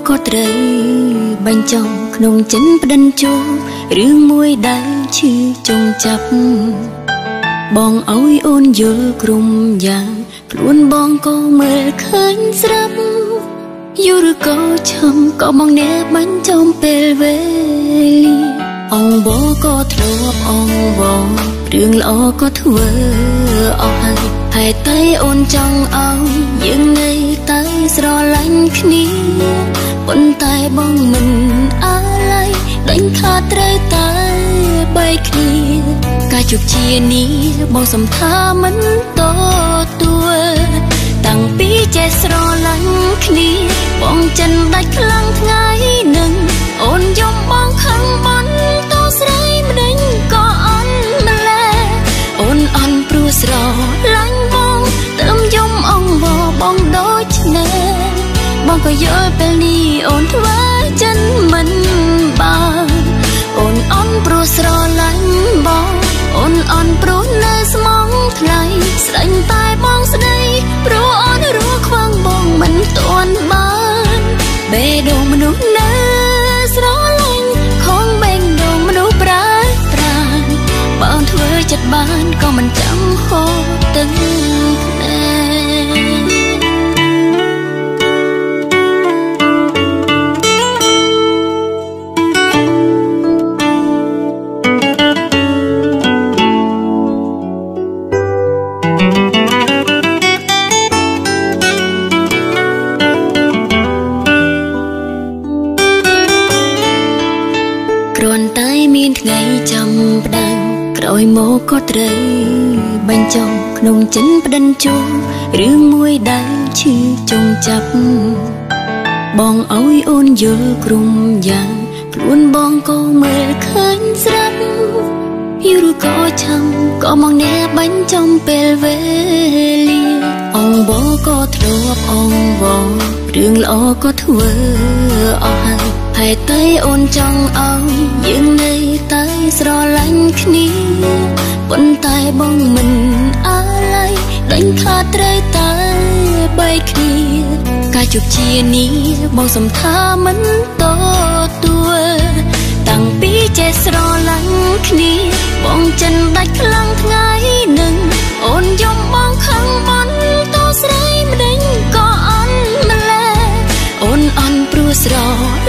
ក៏ត្រូវបាញ់ចំក្នុងចិនផ្ដិនជួរឿងមួយដែលឈឺចង់ចាប់បងអើយអូនយល់ក្រុមយ៉ាងខ្លួនបងក៏មើលឃើញស្រាប់យូរក៏ឆំក៏បងអ្នកបាញ់ចំពេលវេលាអងបងក៏ធ្លាប់អងបងរឿងល្អក៏ធ្វើអស់ហើយតែអូនចង់ឲ្យយើងនៅតែស្រឡាញ់គ្នាប៉ុន្តែបងមិនអាឡ័យដេញខាតត្រូវតែបែកគ្នាការជោគជានេះបងសំថាមិនតទួលតាំងពីចេះស្រឡាញ់គ្នាបងចិនដាច់ខ្លាំងថ្ងៃនឹងអូនយំបងខឹងមិនតស្រីម្ដេចក៏អន់ម្ល៉េះអូនអន់ព្រោះស្រឡាញ់បងទៅយំអងវបងដូចនេះបងក៏យល់ពេលនេះអូនធ្វើចិនមិនបានអូនអន់ព្រោះស្រឡាញ់បងអូនអន់ព្រោះនៅស្មងថ្លៃស្ដាញ់តែបងស្ដីព្រោះអូនរស់ខ្វាំងបងមិនទាន់បានបេះដូងមនុស្សនៅស្រឡាញ់ខំបេះដូងមនុស្សប្រើប្រាស់បើអូនធ្វើចិត្តបានក៏មិនចាំហូរទឹកភ្នែកគ្រាន់តែមានថ្ងៃចាំផ្ដើមក្រោយមកក៏ត្រូវបាញ់ចំក្នុងចិនផ្ដិនជួរឿងមួយដែលឈឺចង់ចាប់បងអើយអូនយល់ក្រុមយ៉ាងខ្លួនបងក៏មើលឃើញស្រាប់យូរក៏ឆំក៏មកអ្នកបាញ់ចំពេលវេលាអងបងក៏ធ្លាប់អងបងរឿងល្អក៏ធ្វើអស់ហើយតែអូនចង់ឲ្យយើងនៅតែស្រឡាញ់គ្នាប៉ុន្តែបងមិនអាឡ័យដេញខាតត្រូវតែបែកគ្នាការជោគជានេះបងសំថាមិនតទួលតាំងពីចេះស្រឡាញ់គ្នាបងចិនដាច់ខ្លាំងថ្ងៃនឹងអូនយំបងខឹងមិនតស្រីម្ដេចក៏អន់ម្ល៉េះអូនអន់ព្រោះស្រ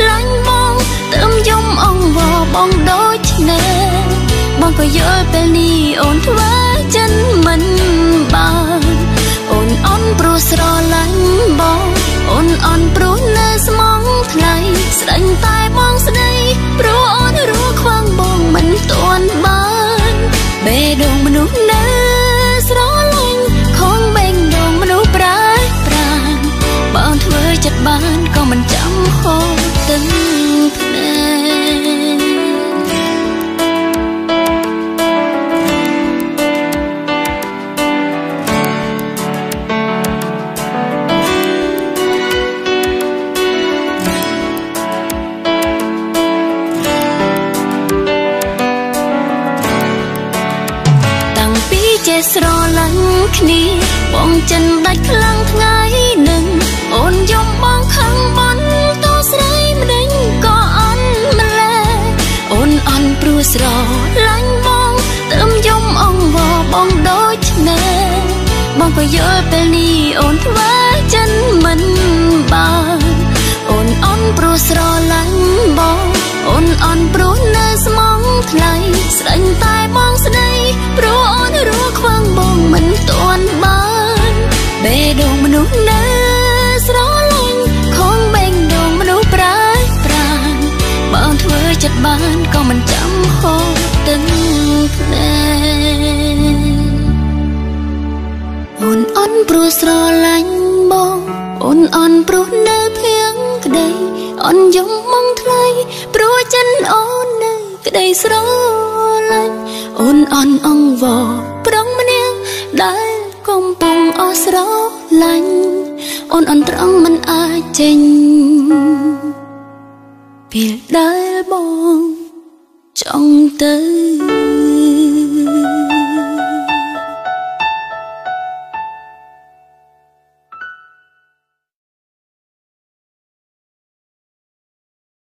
ឡាញ់បងទៅយំអងវបងដូចនេះបងក៏យល់ពេលនេះអូនធ្វើចិនមិនបានអូនអន់ព្រោះស្រឡាញ់បងអូនអន់ព្រោះនៅស្មងថ្លៃស្ដាញ់តែបងស្ដីព្រោះអូនរស់ខ្វាំងបងមិនទាន់បានបេះដូងមនុស្សនៅស្រឡាញ់ខំបេះដូងមនុស្សប្រើប្រាស់បើអូនធ្វើចិត្តបានក៏មិនចាំហូរទឹកភ្នែកចេះស្រឡាញ់គ្នាបងចិនដាច់ខ្លាំងថ្ងៃនឹងអូនយំបងខឹងមិនតស្រីម្ដេចក៏អន់ម្ល៉េះអូនអន់ព្រោះស្រឡាញ់បងទៅយំអងវបងដូចនេះបងក៏យល់ពេលនេះអូនធ្វើចិនមិនបានអូនអន់ព្រោះស្រឡាញ់បងអូនអន់ព្រោះនៅស្មងថ្លៃស្ដាញ់តែបងស្ដីព្រោះអូនរស់ខ្វាំងបងមិនទាន់បានបេះដូងមនុស្សនៅស្រឡាញ់ខំបេះដូងមនុស្សប្រើប្រាស់បើអូនធ្វើចិត្តបានក៏មិនចាំហូរទឹកភ្នែកអូនអន់ព្រោះស្រឡាញ់បងអូនអន់ព្រោះនៅភៀងក្ដីអូនយំមកថ្លៃព្រោះចិនអូននៅក្ដីស្រឡាញ់អូនអន់អង្វរប្រងម្នាក់ដែលកំពុងអស់ស្រឡាញ់អូនអន់ត្រង់មិនអាចចេញពេលដែលបងចង់ទៅ